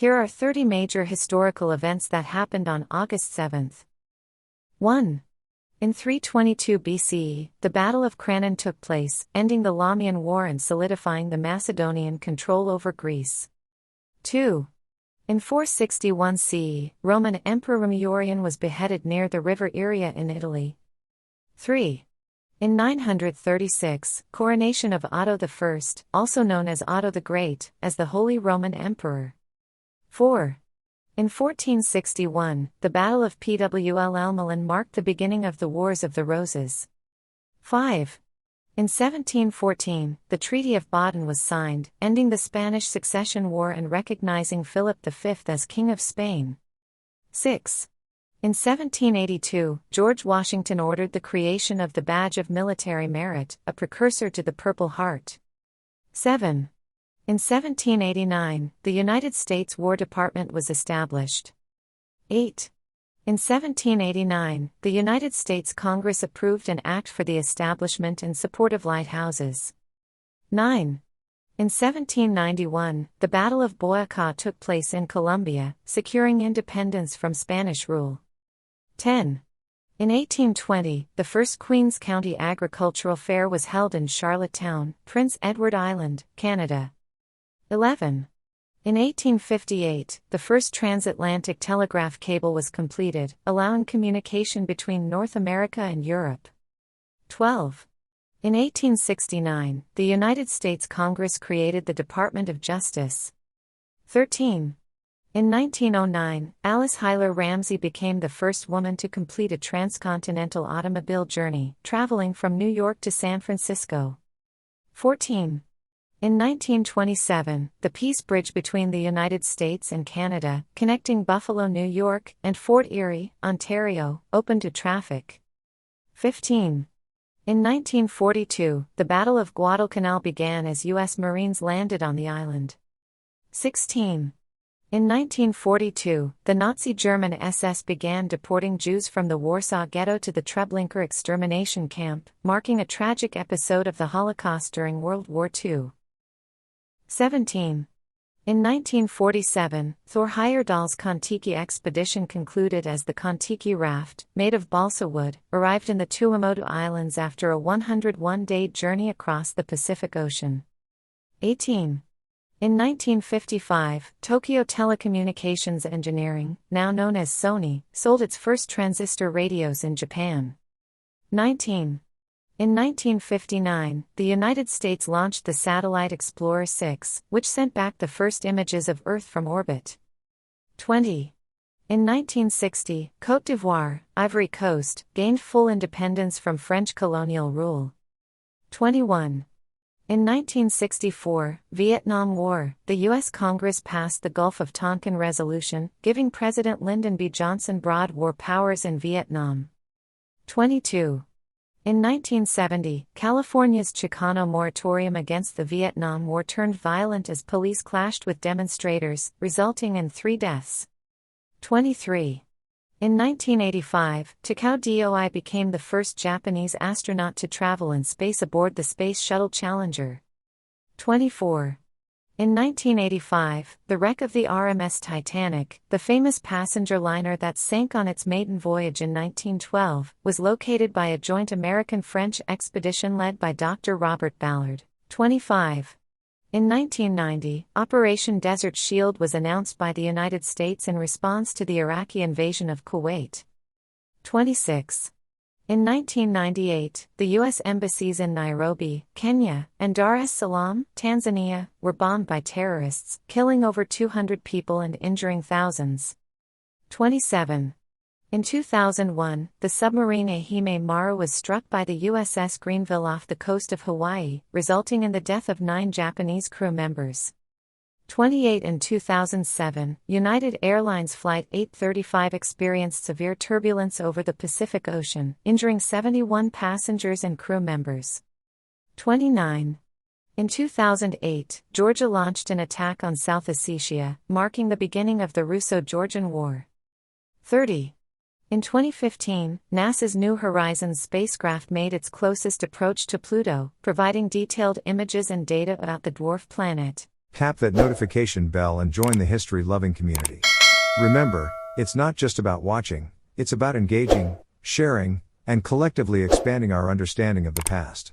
Here are 30 major historical events that happened on August 7. 1. In 322 BCE, the Battle of Cranon took place, ending the Lamian War and solidifying the Macedonian control over Greece. 2. In 461 CE, Roman Emperor Rumurian was beheaded near the river Iria in Italy. 3. In 936, coronation of Otto I, also known as Otto the Great, as the Holy Roman Emperor. 4. In 1461, the Battle of Pwll marked the beginning of the Wars of the Roses. 5. In 1714, the Treaty of Baden was signed, ending the Spanish Succession War and recognizing Philip V as King of Spain. 6. In 1782, George Washington ordered the creation of the Badge of Military Merit, a precursor to the Purple Heart. 7. In 1789, the United States War Department was established. 8. In 1789, the United States Congress approved an act for the establishment and support of lighthouses. 9. In 1791, the Battle of Boyacá took place in Colombia, securing independence from Spanish rule. 10. In 1820, the first Queens County Agricultural Fair was held in Charlottetown, Prince Edward Island, Canada. 11. In 1858, the first transatlantic telegraph cable was completed, allowing communication between North America and Europe. 12. In 1869, the United States Congress created the Department of Justice. 13. In 1909, Alice Hyler Ramsey became the first woman to complete a transcontinental automobile journey, traveling from New York to San Francisco. 14. In 1927, the Peace Bridge between the United States and Canada, connecting Buffalo, New York, and Fort Erie, Ontario, opened to traffic. 15. In 1942, the Battle of Guadalcanal began as U.S. Marines landed on the island. 16. In 1942, the Nazi German SS began deporting Jews from the Warsaw Ghetto to the Treblinka extermination camp, marking a tragic episode of the Holocaust during World War II. 17. In 1947, Thor Heyerdahl's Kon-Tiki expedition concluded as the Kon-Tiki raft, made of balsa wood, arrived in the Tuamotu Islands after a 101-day journey across the Pacific Ocean. 18. In 1955, Tokyo Telecommunications Engineering, now known as Sony, sold its first transistor radios in Japan. 19. In 1959, the United States launched the satellite Explorer 6, which sent back the first images of Earth from orbit. 20. In 1960, Côte d'Ivoire, Ivory Coast, gained full independence from French colonial rule. 21. In 1964, Vietnam War, the U.S. Congress passed the Gulf of Tonkin Resolution, giving President Lyndon B. Johnson broad war powers in Vietnam. 22. In 1970, California's Chicano moratorium against the Vietnam War turned violent as police clashed with demonstrators, resulting in 3 deaths. 23. In 1985, Takao Doi became the first Japanese astronaut to travel in space aboard the Space Shuttle Challenger. 24. In 1985, the wreck of the RMS Titanic, the famous passenger liner that sank on its maiden voyage in 1912, was located by a joint American-French expedition led by Dr. Robert Ballard. 25. In 1990, Operation Desert Shield was announced by the United States in response to the Iraqi invasion of Kuwait. 26. In 1998, the U.S. embassies in Nairobi, Kenya, and Dar es Salaam, Tanzania, were bombed by terrorists, killing over 200 people and injuring thousands. 27. In 2001, the submarine Ehime Maru was struck by the USS Greenville off the coast of Hawaii, resulting in the death of 9 Japanese crew members. 28. In 2007, United Airlines Flight 835 experienced severe turbulence over the Pacific Ocean, injuring 71 passengers and crew members. 29. In 2008, Georgia launched an attack on South Ossetia, marking the beginning of the Russo-Georgian War. 30. In 2015, NASA's New Horizons spacecraft made its closest approach to Pluto, providing detailed images and data about the dwarf planet. Tap that notification bell and join the history-loving community. Remember, it's not just about watching, it's about engaging, sharing, and collectively expanding our understanding of the past.